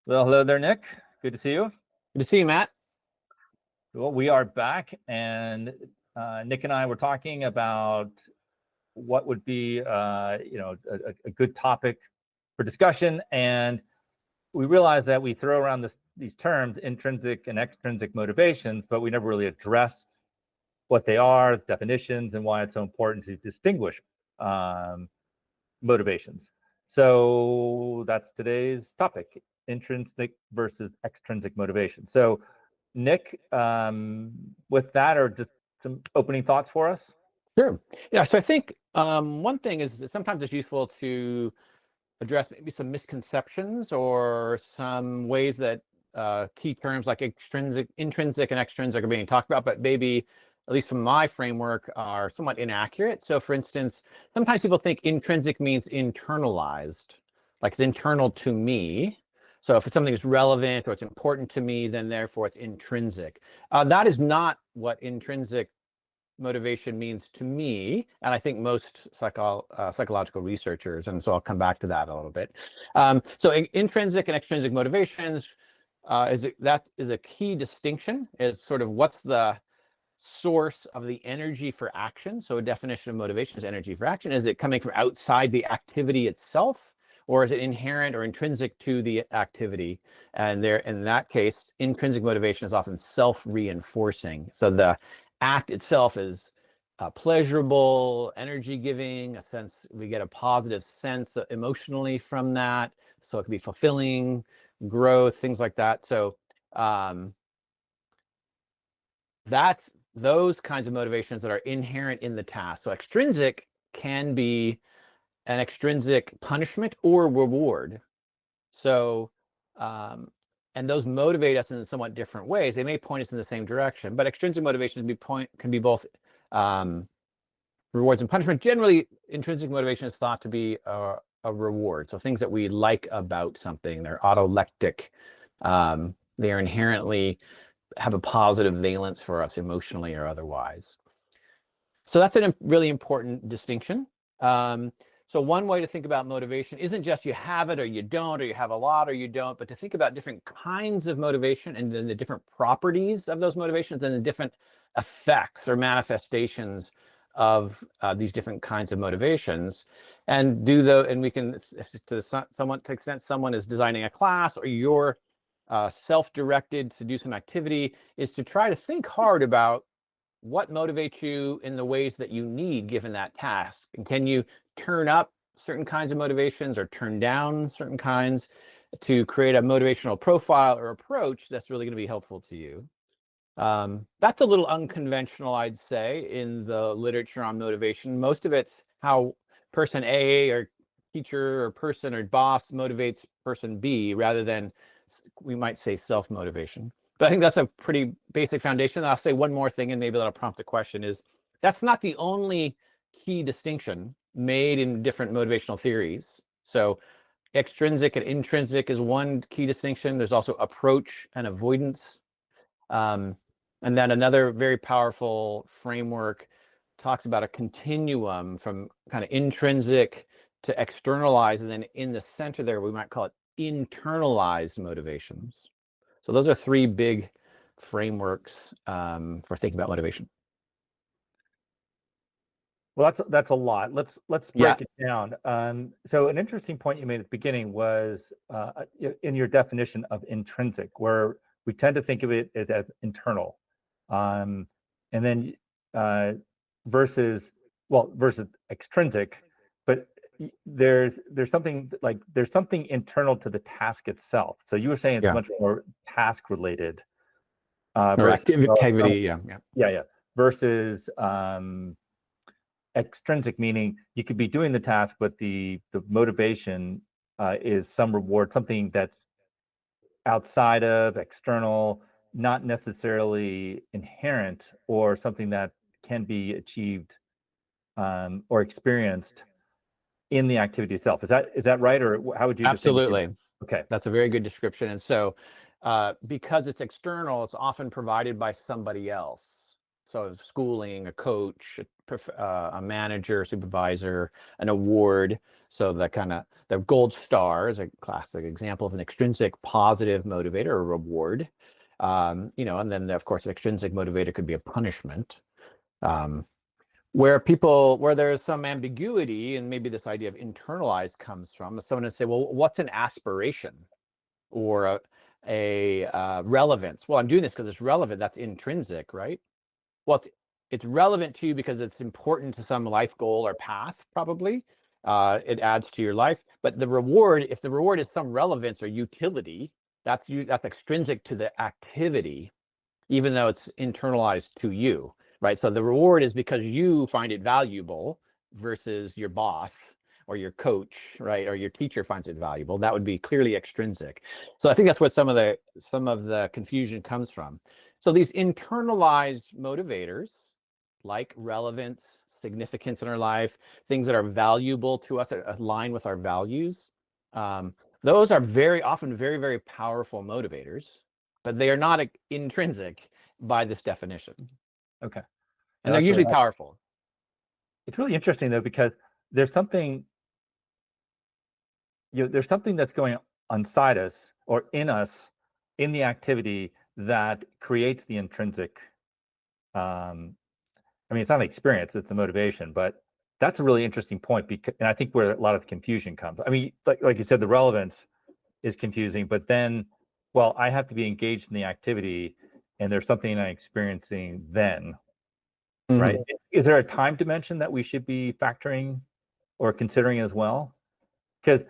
Well, hello there, Nick. Good to see you. Good to see you, Matt. Well, we are back, and Nick and I were talking about what would be, a good topic for discussion, and we realized that we throw around these terms, intrinsic and extrinsic motivations, but we never really address what they are, definitions, and why it's so important to distinguish motivations. So that's today's topic: intrinsic versus extrinsic motivation. So, Nick, with that, or just some opening thoughts for us? Sure. Yeah. So I think one thing is that sometimes it's useful to address maybe some misconceptions or some ways that key terms like intrinsic and extrinsic are being talked about, but maybe, at least from my framework, are somewhat inaccurate. So for instance, sometimes people think intrinsic means internalized, like it's internal to me. So if it's something that's relevant or it's important to me, then therefore it's intrinsic. That is not what intrinsic motivation means to me, and I think most psychological researchers, and so I'll come back to that a little bit. So intrinsic and extrinsic motivations that is a key distinction, is sort of what's the source of the energy for action. So a definition of motivation is energy for action. Is it coming from outside the activity itself, or is it inherent or intrinsic to the activity? And there, in that case, intrinsic motivation is often self-reinforcing. So the act itself is pleasurable, energy-giving, a sense, we get a positive sense emotionally from that. So it can be fulfilling, growth, things like that. So that's those kinds of motivations that are inherent in the task. So extrinsic can be an extrinsic punishment or reward. So, and those motivate us in somewhat different ways. They may point us in the same direction, but extrinsic motivations can be both rewards and punishment. Generally, intrinsic motivation is thought to be a reward. So things that we like about something, they're autolectic. They are inherently have a positive valence for us emotionally or otherwise. So that's a really important distinction. So one way to think about motivation isn't just you have it or you don't, or you have a lot or you don't, but to think about different kinds of motivation and then the different properties of those motivations and the different effects or manifestations of these different kinds of motivations. And we can, to the extent someone is designing a class or you're self-directed to do some activity, is to try to think hard about what motivates you in the ways that you need given that task. And can you turn up certain kinds of motivations or turn down certain kinds to create a motivational profile or approach that's really going to be helpful to you? That's a little unconventional, I'd say, in the literature on motivation. Most of it's how person A or teacher or person or boss motivates person B rather than, we might say, self-motivation. But I think that's a pretty basic foundation. And I'll say one more thing, and maybe that'll prompt a question, is that's not the only key distinction made in different motivational theories. So extrinsic and intrinsic is one key distinction. There's also approach and avoidance. And then another very powerful framework talks about a continuum from kind of intrinsic to externalized, and then in the center there, we might call it internalized motivations. So those are three big frameworks for thinking about motivation. Well, that's a lot. Let's break it down. So an interesting point you made at the beginning was in your definition of intrinsic, where we tend to think of it as internal, and then versus extrinsic, but there's something internal to the task itself. So you were saying it's much more task related, or activity, versus extrinsic, meaning you could be doing the task, but the motivation is some reward, something that's outside of, external, not necessarily inherent, or something that can be achieved or experienced in the activity itself. Is that right, or how would you? Absolutely. Okay, that's a very good description. And so because it's external, it's often provided by somebody else. So schooling, a coach, a manager, supervisor, an award. So the gold star is a classic example of an extrinsic positive motivator or reward. And then of course, an extrinsic motivator could be a punishment. Where there's some ambiguity, and maybe this idea of internalized comes from, is someone to say, well, what's an aspiration or a relevance? Well, I'm doing this because it's relevant. That's intrinsic, right? Well, it's relevant to you because it's important to some life goal or path, probably. It adds to your life. But the reward, if the reward is some relevance or utility, that's extrinsic to the activity, even though it's internalized to you, right? So the reward is because you find it valuable versus your boss or your coach, right? Or your teacher finds it valuable. That would be clearly extrinsic. So I think that's what some of the confusion comes from. So these internalized motivators, like relevance, significance in our life, things that are valuable to us, that align with our values, those are very often very, very powerful motivators, but they are not intrinsic by this definition. Okay. And they're usually powerful. It's really interesting though, because there's something that's going on inside us or in us in the activity that creates the intrinsic. It's not an experience, it's a motivation, but that's a really interesting point, and I think where a lot of the confusion comes. Like you said, the relevance is confusing, but then, well, I have to be engaged in the activity, and there's something I'm experiencing then, right? Is there a time dimension that we should be factoring or considering as well? Because,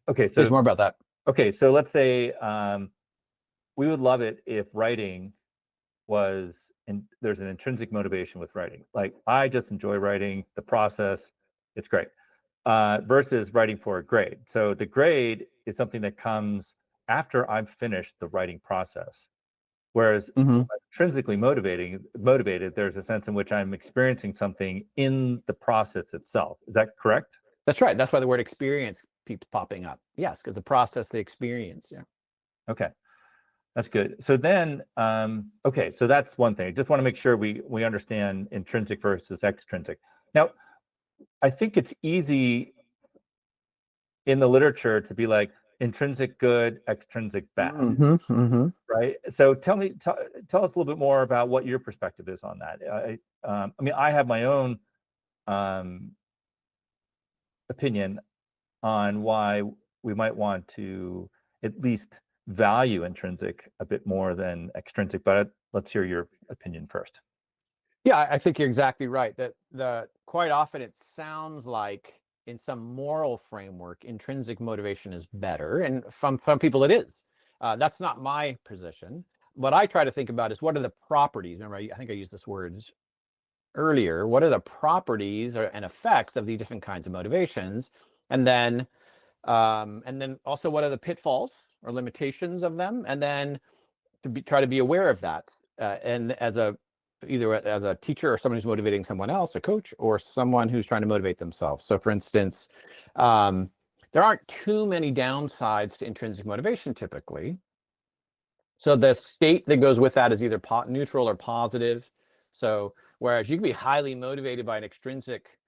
okay, so there's more about that. Okay, so let's say we would love it if writing there's an intrinsic motivation with writing. Like, I just enjoy writing, the process, it's great. Versus writing for a grade. So the grade is something that comes after I've finished the writing process. Whereas intrinsically motivated, there's a sense in which I'm experiencing something in the process itself. Is that correct? That's right. That's why the word experience keeps popping up. Yes, because the process, the experience. Yeah. Okay. That's good. So then, okay, so that's one thing. I just want to make sure we understand intrinsic versus extrinsic. Now, I think it's easy in the literature to be like intrinsic good, extrinsic bad, right? So tell us a little bit more about what your perspective is on that. I have my own opinion on why we might want to at least value intrinsic a bit more than extrinsic, but let's hear your opinion first. Yeah, I think you're exactly right. That quite often it sounds like in some moral framework, intrinsic motivation is better, and from some people it is. That's not my position. What I try to think about is, what are the properties? Remember, I think I used this word earlier. What are the properties and effects of these different kinds of motivations? And then also, what are the pitfalls or limitations of them? And then try to be aware of that. And either as a teacher or someone who's motivating someone else, a coach, or someone who's trying to motivate themselves. So for instance, there aren't too many downsides to intrinsic motivation typically. So the state that goes with that is either neutral or positive. So whereas you can be highly motivated by an extrinsic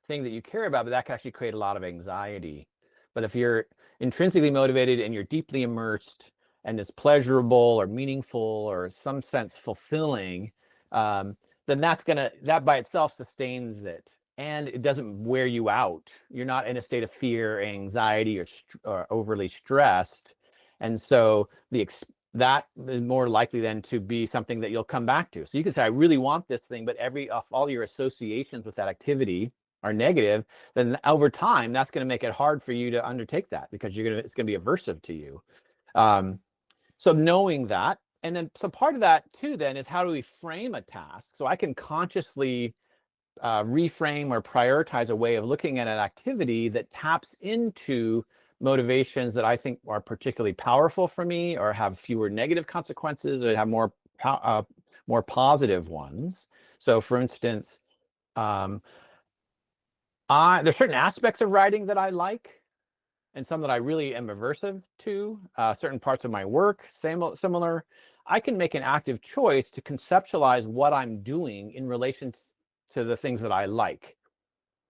thing that you care about, but that can actually create a lot of anxiety. But if you're intrinsically motivated and you're deeply immersed and it's pleasurable or meaningful or some sense fulfilling, then that by itself sustains it, and it doesn't wear you out. You're not in a state of fear, anxiety, or overly stressed, and so that is more likely then to be something that you'll come back to. So you can say, I really want this thing, but all your associations with that activity are negative, then over time that's going to make it hard for you to undertake that, because it's going to be aversive to you. So knowing that, and then so part of that too then is, how do we frame a task? So I can consciously reframe or prioritize a way of looking at an activity that taps into motivations that I think are particularly powerful for me, or have fewer negative consequences, or have more positive ones. So for instance, there's certain aspects of writing that I like, and some that I really am aversive to. Certain parts of my work, similar. I can make an active choice to conceptualize what I'm doing in relation to the things that I like.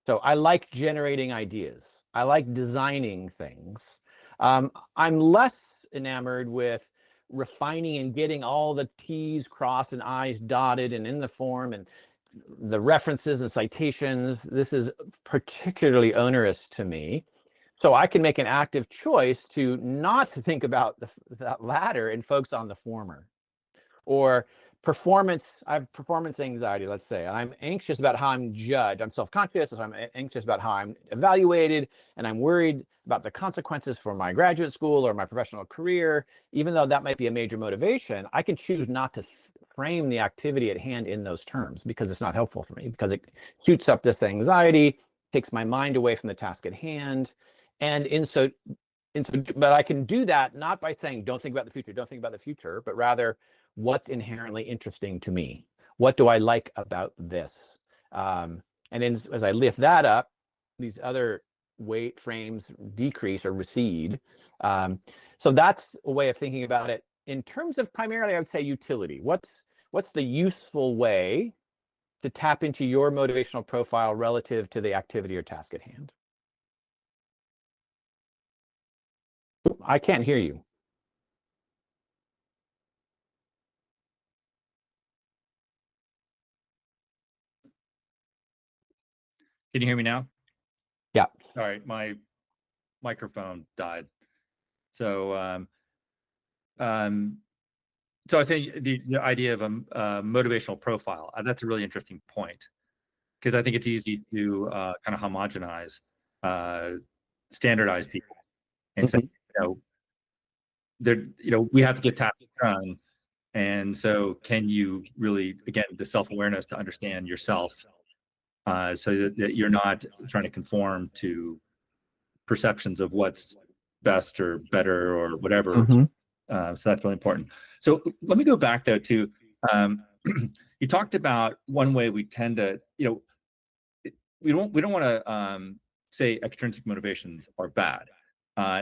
So I like generating ideas. I like designing things. I'm less enamored with refining and getting all the T's crossed and I's dotted and in the form and the references and citations. This is particularly onerous to me. So I can make an active choice to not think about that latter and focus on the former. Or I have performance anxiety, let's say, and I'm anxious about how I'm judged. I'm self-conscious, so I'm anxious about how I'm evaluated, and I'm worried about the consequences for my graduate school or my professional career. Even though that might be a major motivation, I can choose not to frame the activity at hand in those terms because it's not helpful for me, because it shoots up this anxiety, takes my mind away from the task at hand. And but I can do that not by saying, don't think about the future, but rather, what's inherently interesting to me? What do I like about this? And then as I lift that up, these other weight frames decrease or recede. So that's a way of thinking about it. In terms of primarily, I would say utility. What's the useful way to tap into your motivational profile relative to the activity or task at hand? I can't hear you. Can you hear me now? Yeah. All right, my microphone died. So, so I think the idea of a motivational profile, that's a really interesting point, because I think it's easy to kind of homogenize, standardize people, and say, we have to get tasks done. And so can you really, again, the self-awareness to understand yourself, so that you're not trying to conform to perceptions of what's best or better or whatever. So that's really important. So let me go back though to, you talked about one way we tend to, we don't want to say extrinsic motivations are bad.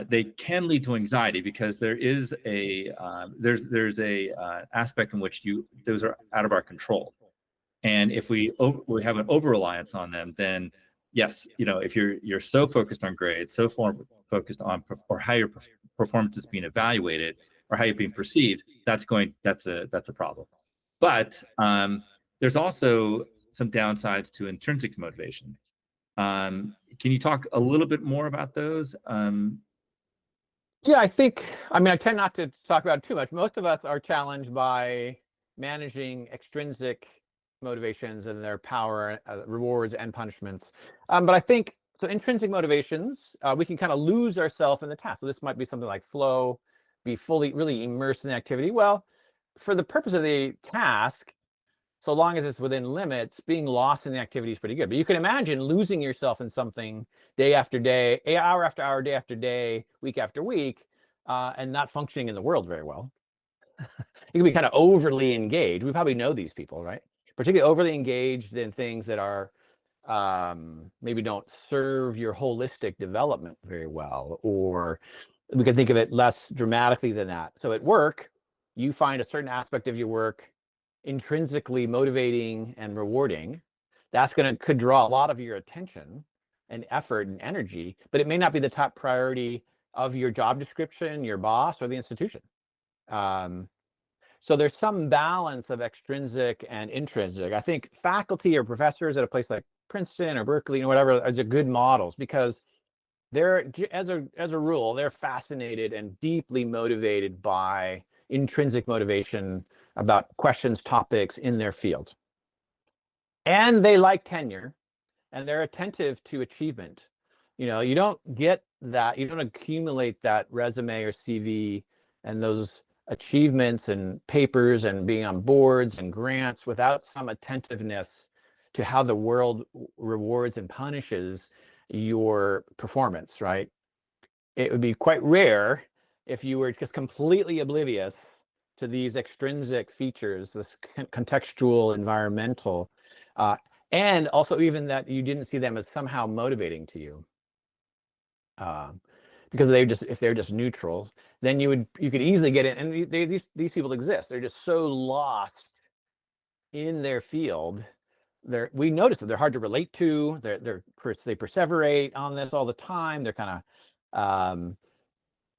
They can lead to anxiety because there is there's a aspect in which those are out of our control. And if we have an over reliance on them, then yes, if you're so focused on grades, so focused on or how your performance is being evaluated or how you're being perceived, that's a problem. But there's also some downsides to intrinsic motivation. Can you talk a little bit more about those? Yeah, I tend not to talk about it too much. Most of us are challenged by managing extrinsic motivations and their power, rewards and punishments. But I think, so intrinsic motivations, we can kind of lose ourselves in the task. So this might be something like flow, be really immersed in the activity. Well, for the purpose of the task, so long as it's within limits, being lost in the activity is pretty good. But you can imagine losing yourself in something day after day, hour after hour, day after day, week after week, and not functioning in the world very well. You can be kind of overly engaged. We probably know these people, right? Particularly overly engaged in things that are maybe don't serve your holistic development very well, or we can think of it less dramatically than that. So at work, you find a certain aspect of your work intrinsically motivating and rewarding. That's could draw a lot of your attention and effort and energy, but it may not be the top priority of your job description, your boss, or the institution. So there's some balance of extrinsic and intrinsic. I think faculty or professors at a place like Princeton or Berkeley or whatever are good models, because they're, as a rule, they're fascinated and deeply motivated by intrinsic motivation about questions, topics in their field. And they like tenure, and they're attentive to achievement. You don't get that, you don't accumulate that resume or CV and those achievements and papers and being on boards and grants without some attentiveness to how the world rewards and punishes your performance, right? It would be quite rare if you were just completely oblivious to these extrinsic features, this contextual, environmental, and also even that you didn't see them as somehow motivating to you. because if they're just neutral, then you could easily get in, and these people exist. They're just so lost in their field. We notice that they're hard to relate to. They perseverate on this all the time. They're kind of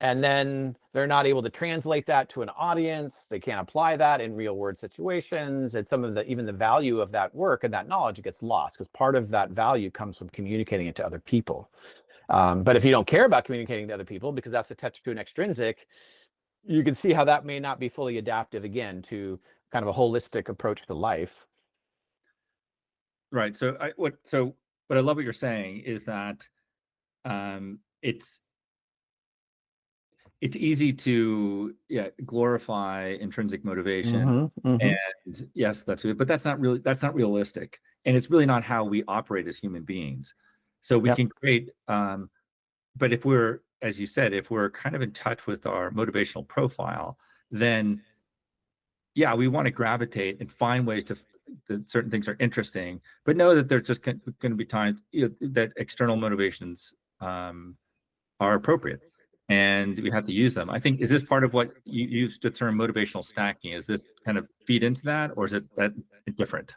and then they're not able to translate that to an audience. They can't apply that in real world situations. And even the value of that work and that knowledge gets lost, because part of that value comes from communicating it to other people. But if you don't care about communicating to other people, because that's attached to an extrinsic, you can see how that may not be fully adaptive, again, to kind of a holistic approach to life. Right. So what I love what you're saying is that it's easy to glorify intrinsic motivation, and yes, that's it, but that's not realistic, and it's really not how we operate as human beings. So we can create, but if we're, as you said, if we're kind of in touch with our motivational profile, then we want to gravitate and find ways that certain things are interesting, but know that there's just going to be times that external motivations are appropriate, and we have to use them. I think, is this part of what you used the term motivational stacking? Is this kind of feed into that, or is it that different?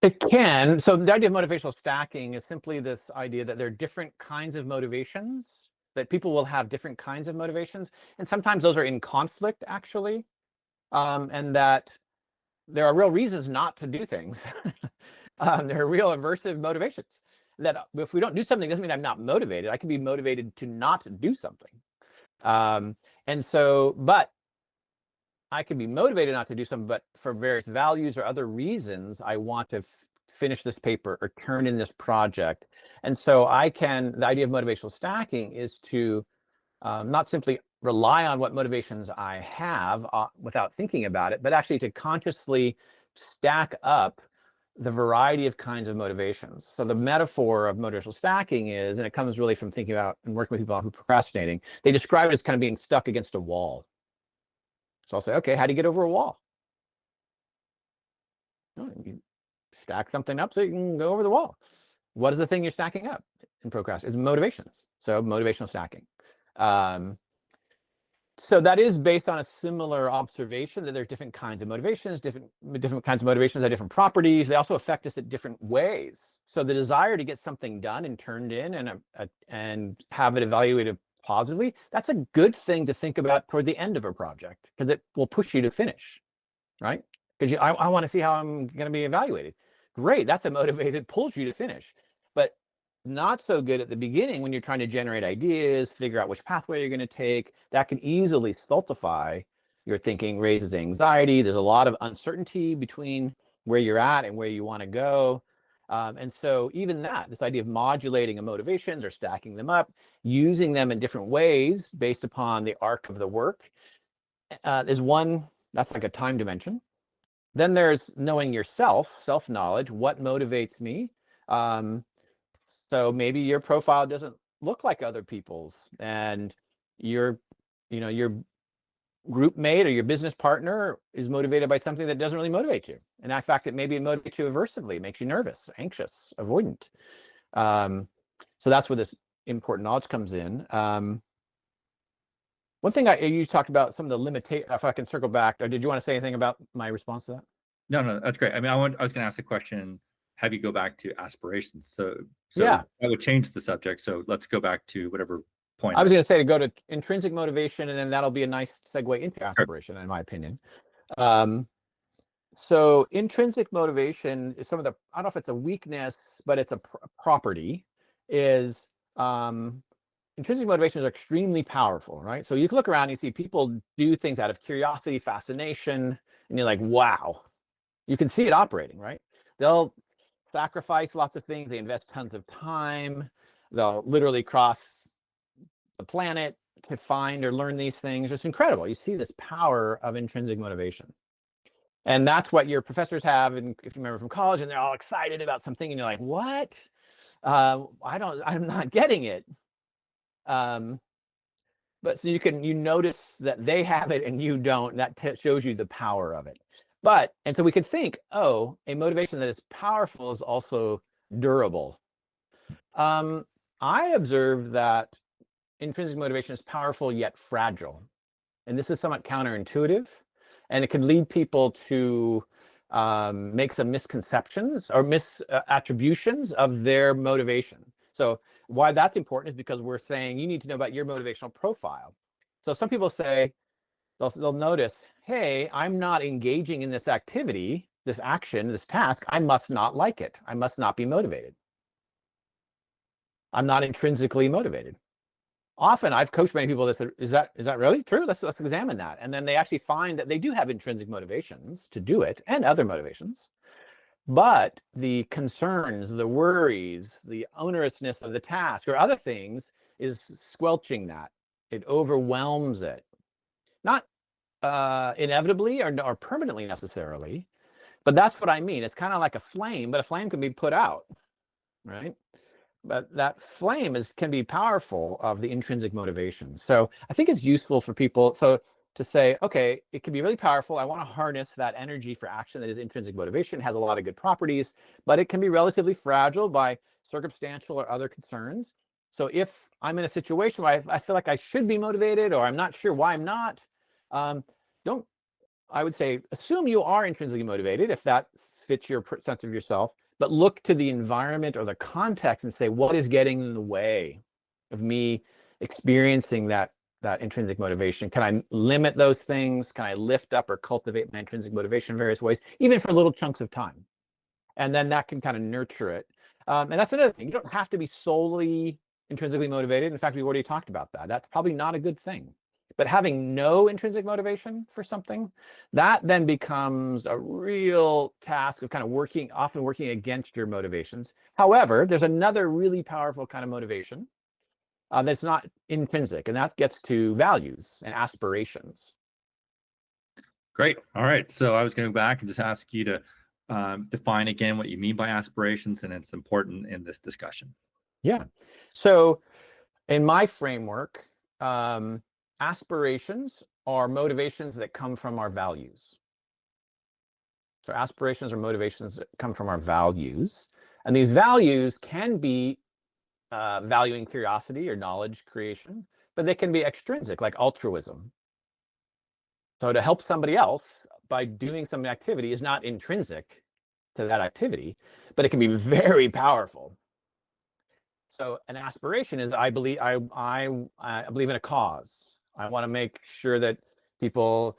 It can. So the idea of motivational stacking is simply this idea that there are different kinds of motivations, that people will have different kinds of motivations, and sometimes those are in conflict, actually, and that there are real reasons not to do things. There are real aversive motivations, that if we don't do something, doesn't mean I'm not motivated. I can be motivated to not do something. And so, but I can be motivated not to do something, but for various values or other reasons, I want to finish this paper or turn in this project. And so the idea of motivational stacking is to not simply rely on what motivations I have without thinking about it, but actually to consciously stack up the variety of kinds of motivations. So the metaphor of motivational stacking is, and it comes really from thinking about and working with people who are procrastinating, they describe it as kind of being stuck against a wall. So I'll say, okay, how do you get over a wall? Oh, you stack something up so you can go over the wall. What is the thing you're stacking up in procrastination? It's motivations. So motivational stacking. So that is based on a similar observation, that there's different kinds of motivations, different kinds of motivations have different properties. They also affect us in different ways. So the desire to get something done and turned in and have it evaluated positively, that's a good thing to think about toward the end of a project, because it will push you to finish, right? Because I want to see how I'm going to be evaluated. Great, that's a motivated, pulls you to finish. But not so good at the beginning, when you're trying to generate ideas, figure out which pathway you're going to take. That can easily stultify your thinking, raises anxiety. There's a lot of uncertainty between where you're at and where you want to go. And so even this idea of modulating the motivations or stacking them up, using them in different ways based upon the arc of the work, is one. That's like a time dimension. Then there's knowing yourself, self-knowledge, what motivates me. So maybe your profile doesn't look like other people's, and your group mate or your business partner is motivated by something that doesn't really motivate you. And in fact, it motivates you aversively, it makes you nervous, anxious, avoidant. So that's where this important knowledge comes in. One thing you talked about some of the limitations, if I can circle back, or did you want to say anything about my response to that? No, that's great. I mean, I was going to ask a question, have you go back to aspirations. So yeah, that would change the subject. So let's go back to whatever point. I was going to say to go to intrinsic motivation, and then that'll be a nice segue into aspiration, in my opinion. So intrinsic motivation is I don't know if it's a weakness, but it's a property, is intrinsic motivations are extremely powerful, right? So you can look around and you see people do things out of curiosity, fascination, and you're like, wow, you can see it operating, right? They'll sacrifice lots of things. They invest tons of time. They'll literally cross the planet to find or learn these things. It's incredible. You see this power of intrinsic motivation. And that's what your professors have, and if you remember from college, and they're all excited about something, and you're like, what? I'm not getting it. But so you notice that they have it and you don't, and that shows you the power of it. And so we could think, oh, a motivation that is powerful is also durable. I observe that intrinsic motivation is powerful yet fragile. And this is somewhat counterintuitive, and it can lead people to make some misconceptions or misattributions of their motivation. So why that's important is because we're saying you need to know about your motivational profile. So some people say, they'll notice, hey, I'm not engaging in this activity, this action, this task. I must not like it. I must not be motivated. I'm not intrinsically motivated. Often I've coached many people that said, is that really true? Let's examine that. And then they actually find that they do have intrinsic motivations to do it and other motivations. But the concerns, the worries, the onerousness of the task or other things is squelching that. It overwhelms it. Not inevitably or permanently necessarily, but that's what I mean. It's kind of like a flame, but a flame can be put out, right? But that flame can be powerful of the intrinsic motivation. So I think it's useful for people to say, okay, it can be really powerful. I want to harness that energy for action that is intrinsic motivation. It has a lot of good properties, but it can be relatively fragile by circumstantial or other concerns. So if I'm in a situation where I feel like I should be motivated, or I'm not sure why I'm not, I would say, assume you are intrinsically motivated if that fits your sense of yourself, but look to the environment or the context and say, what is getting in the way of me experiencing that intrinsic motivation? Can I limit those things? Can I lift up or cultivate my intrinsic motivation in various ways, even for little chunks of time? And then that can kind of nurture it. And that's another thing. You don't have to be solely intrinsically motivated. In fact, we've already talked about that. That's probably not a good thing. But having no intrinsic motivation for something, that then becomes a real task of kind of often working against your motivations. However, there's another really powerful kind of motivation that's not intrinsic, and that gets to values and aspirations. Great. All right. So I was going to go back and just ask you to define again what you mean by aspirations, and it's important in this discussion. Yeah. So in my framework, aspirations are motivations that come from our values. So aspirations are motivations that come from our values. And these values can be valuing curiosity or knowledge creation, but they can be extrinsic, like altruism. So to help somebody else by doing some activity is not intrinsic to that activity, but it can be very powerful. So an aspiration is, I believe in a cause. I want to make sure that people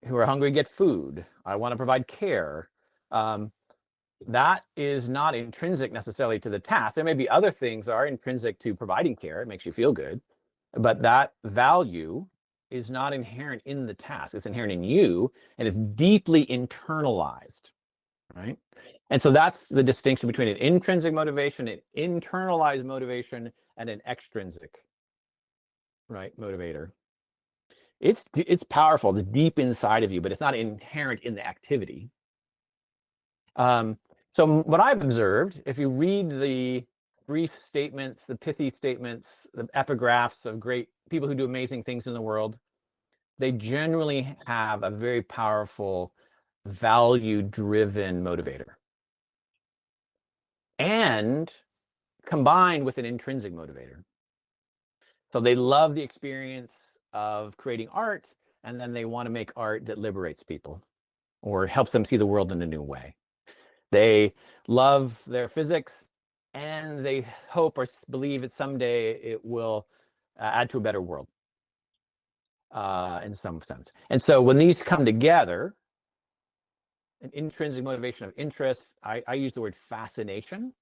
who are hungry get food. I want to provide care. That is not intrinsic necessarily to the task. There may be other things that are intrinsic to providing care. It makes you feel good, but that value is not inherent in the task. It's inherent in you, and it's deeply internalized, right? And so that's the distinction between an intrinsic motivation, an internalized motivation, and an extrinsic, right, motivator. It's powerful, it's deep inside of you, but it's not inherent in the activity. So what I've observed, if you read the brief statements, the pithy statements, the epigraphs of great people who do amazing things in the world, they generally have a very powerful value-driven motivator, and combined with an intrinsic motivator. So they love the experience of creating art, and then they want to make art that liberates people or helps them see the world in a new way. They love their physics, and they hope or believe that someday it will add to a better world in some sense. And so when these come together, an intrinsic motivation of interest, I use the word fascination,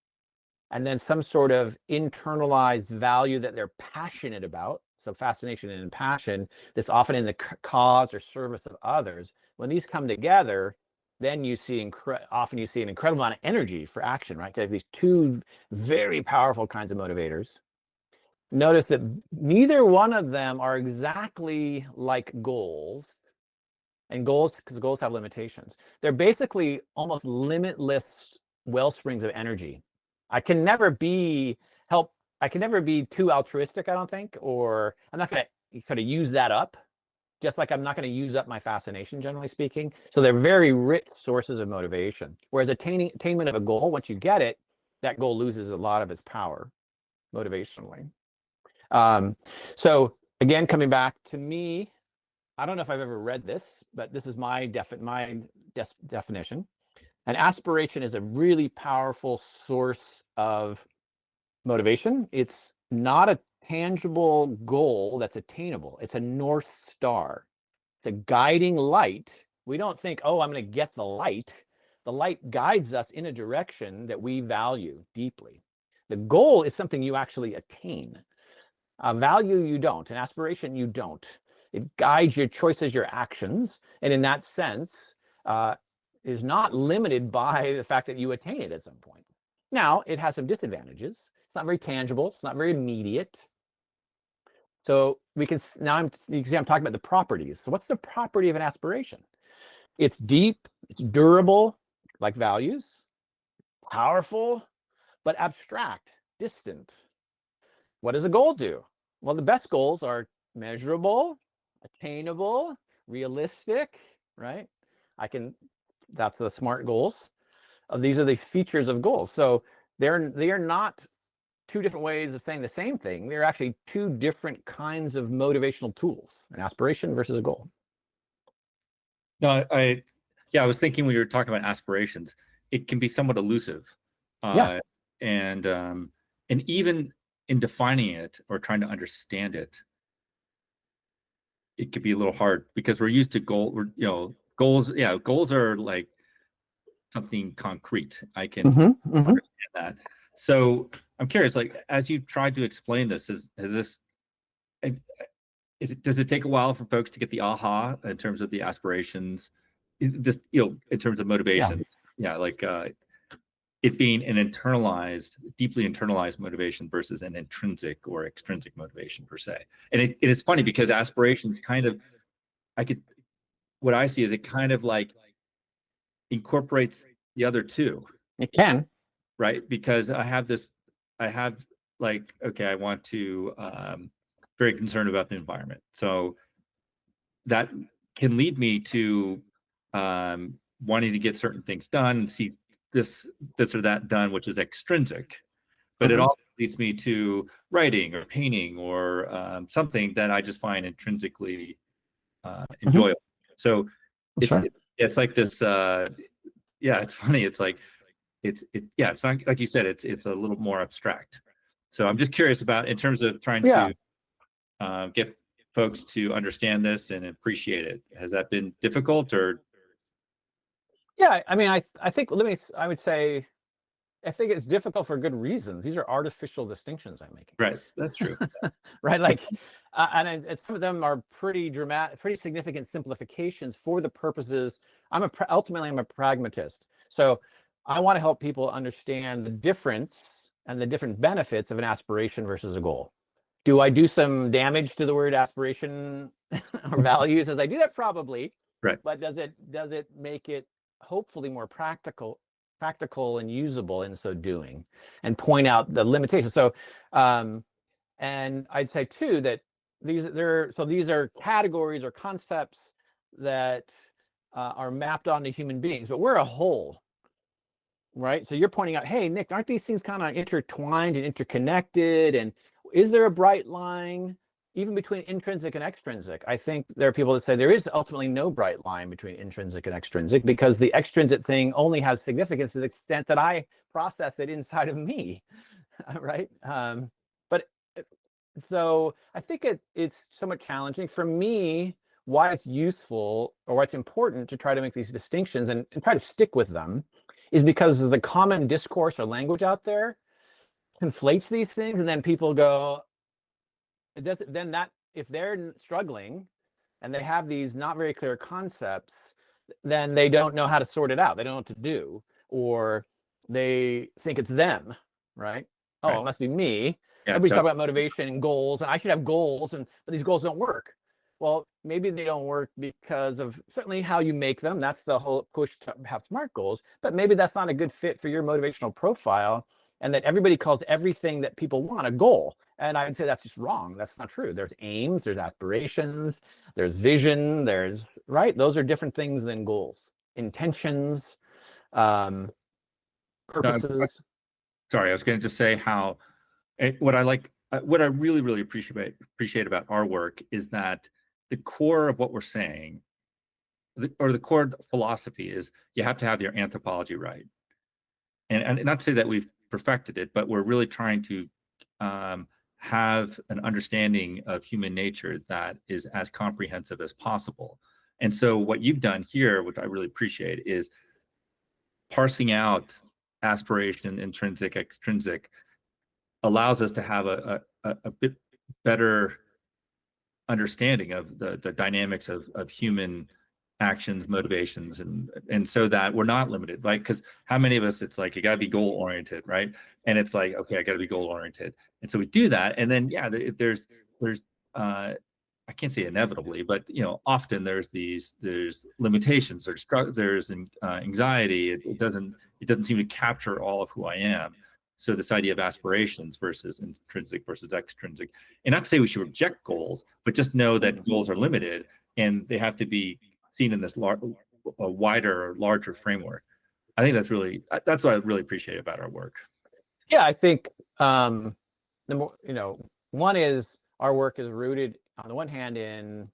and then some sort of internalized value that they're passionate about. So fascination and passion that's often in the cause or service of others. When these come together, then you see often you see an incredible amount of energy for action, right? You have these two very powerful kinds of motivators. Notice that neither one of them are exactly like goals. And because goals have limitations. They're basically almost limitless well springs of energy. I can never be too altruistic, I don't think, or I'm not going to kind of use that up, just like I'm not going to use up my fascination, generally speaking. So they're very rich sources of motivation. Whereas attainment of a goal, once you get it, that goal loses a lot of its power. motivationally. So again, coming back to me, I don't know if I've ever read this, but this is my definition. An aspiration is a really powerful source of motivation. It's not a tangible goal that's attainable. It's a North Star. It's a guiding light. We don't think, oh, I'm going to get the light. The light guides us in a direction that we value deeply. The goal is something you actually attain. Value, you don't. An aspiration, you don't. It guides your choices, your actions, and in that sense, is not limited by the fact that you attain it at some point. Now, it has some disadvantages. It's not very tangible. It's not very immediate. So we can, now I'm talking about the properties. So what's the property of an aspiration? It's deep, it's durable, like values, powerful, but abstract, distant. What does a goal do? Well, the best goals are measurable, attainable, realistic, right? That's the SMART goals. These are the features of goals. So they are not two different ways of saying the same thing. They're actually two different kinds of motivational tools, an aspiration versus a goal. No, I was thinking when you were talking about aspirations, it can be somewhat elusive. And even in defining it or trying to understand it, it could be a little hard because we're used to goals. Goals are like something concrete. I can understand that. So I'm curious, like, as you tried to explain this, does it take a while for folks to get the aha in terms of the aspirations, in terms of motivations? It being an deeply internalized motivation versus an intrinsic or extrinsic motivation per se. And it is funny because aspirations what I see is it kind of like incorporates the other two. It can. Right? Because I want to, very concerned about the environment. So that can lead me to wanting to get certain things done and see this or that done, which is extrinsic. But it also leads me to writing or painting or something that I just find intrinsically enjoyable. So it's like this, it's funny. It's like, it's not, like you said, it's a little more abstract. So I'm just curious about, in terms of trying to get folks to understand this and appreciate it. Has that been difficult or? Yeah, I mean, I would say it's difficult for good reasons. These are artificial distinctions I'm making. Right, that's true. Right, like, and some of them are pretty dramatic, pretty significant simplifications for the purposes. Ultimately, I'm a pragmatist. So I want to help people understand the difference and the different benefits of an aspiration versus a goal. Do I do some damage to the word aspiration or values as I do that? Probably. Right. But does it make it hopefully more practical and usable in so doing, and point out the limitations? So, and I'd say too that these are categories or concepts that are mapped onto human beings, but we're a whole. Right. So you're pointing out, hey, Nick, aren't these things kind of intertwined and interconnected? And is there a bright line even between intrinsic and extrinsic? I think there are people that say there is ultimately no bright line between intrinsic and extrinsic, because the extrinsic thing only has significance to the extent that I process it inside of me. Right. But so I think it's somewhat challenging for me. Why it's useful or why it's important to try to make these distinctions and try to stick with them is because the common discourse or language out there conflates these things, and then people go, if they're struggling and they have these not very clear concepts, then they don't know how to sort it out. They don't know what to do, or they think it's them, right? Oh, it must be me. Everybody's talking about motivation and goals, and I should have goals, but these goals don't work. Well, maybe they don't work because of certainly how you make them. That's the whole push to have SMART goals. But maybe that's not a good fit for your motivational profile, and that everybody calls everything that people want a goal. And I would say that's just wrong. That's not true. There's aims, there's aspirations, there's vision, right? Those are different things than goals. Intentions, purposes. Sorry, I was going to just say how what I like, what I really appreciate about our work is that the core of what we're saying, or the core philosophy, is you have to have your anthropology right. And not to say that we've perfected it, but we're really trying to have an understanding of human nature that is as comprehensive as possible. And so what you've done here, which I really appreciate, is parsing out aspiration, intrinsic, extrinsic, allows us to have a bit better understanding of the dynamics of human actions, motivations, and so that we're not limited, right? Because how many of us, it's like, you got to be goal oriented, right? And it's like, okay, I got to be goal oriented, and so we do that, and then yeah, there's I can't say inevitably, but often there's limitations, there's anxiety. It doesn't seem to capture all of who I am. So this idea of aspirations versus intrinsic versus extrinsic, and not to say we should reject goals, but just know that goals are limited and they have to be seen in this wider, larger framework. I think that's what I really appreciate about our work. Yeah, I think the more, one is our work is rooted on the one hand in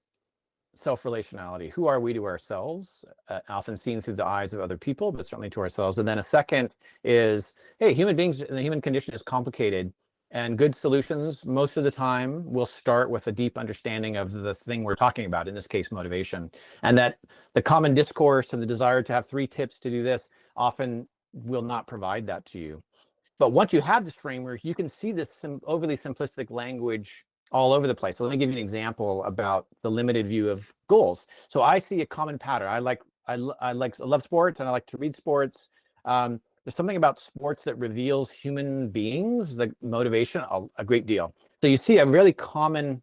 self-relationality. Who are we to ourselves? Often seen through the eyes of other people, but certainly to ourselves. And then a second is, hey, human beings, the human condition is complicated, and good solutions most of the time will start with a deep understanding of the thing we're talking about, in this case, motivation. And that the common discourse and the desire to have 3 tips to do this often will not provide that to you. But once you have this framework, you can see this overly simplistic language all over the place. So let me give you an example about the limited view of goals. So I see a common pattern. I love sports, and I like to read sports. There's something about sports that reveals human beings, the motivation, a great deal. So you see a really common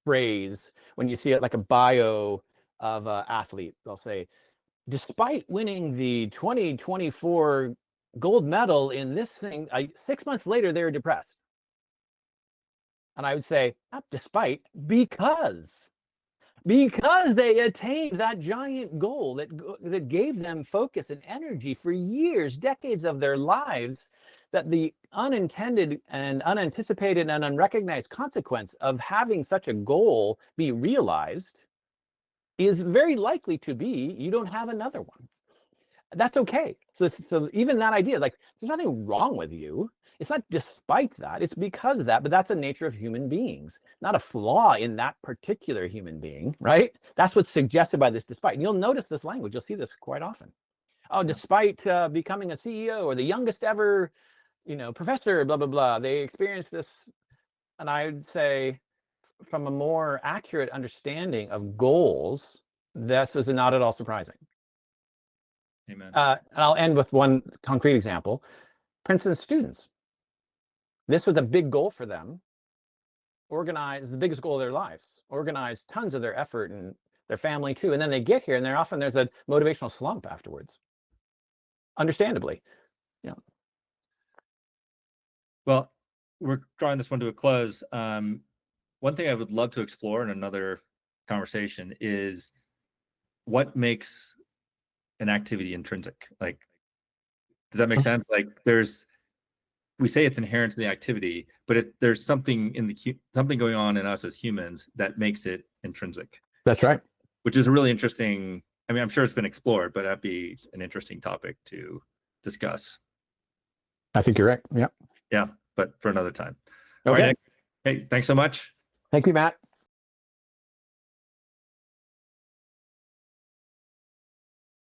phrase when you see it, like a bio of an athlete. They'll say, despite winning the 2024 gold medal in this thing, 6 months later, they were depressed. And I would say, not despite, because they attained that giant goal that gave them focus and energy for years, decades of their lives, that the unintended and unanticipated and unrecognized consequence of having such a goal be realized is very likely to be you don't have another one. That's okay. So even that idea, like, there's nothing wrong with you. It's not despite that, it's because of that, but that's the nature of human beings, not a flaw in that particular human being, right? That's what's suggested by this despite. And you'll notice this language, you'll see this quite often. Oh, despite becoming a CEO or the youngest ever, professor, blah, blah, blah, they experienced this. And I would say, from a more accurate understanding of goals, this was not at all surprising. Amen. And I'll end with one concrete example. Princeton students. This was a big goal for them. Organize the biggest goal of their lives. Organize tons of their effort and their family too. And then they get here, and there's a motivational slump afterwards. Understandably. Well, we're drawing this one to a close. One thing I would love to explore in another conversation is what makes an activity intrinsic. Like, does that make sense? Like, we say it's inherent to the activity, but there's something going on in us as humans that makes it intrinsic. That's right. Which is a really interesting. I mean, I'm sure it's been explored, but that'd be an interesting topic to discuss. I think you're right. Yeah. Yeah, but for another time. Okay. All right, Nick. Hey, thanks so much. Thank you, Matt.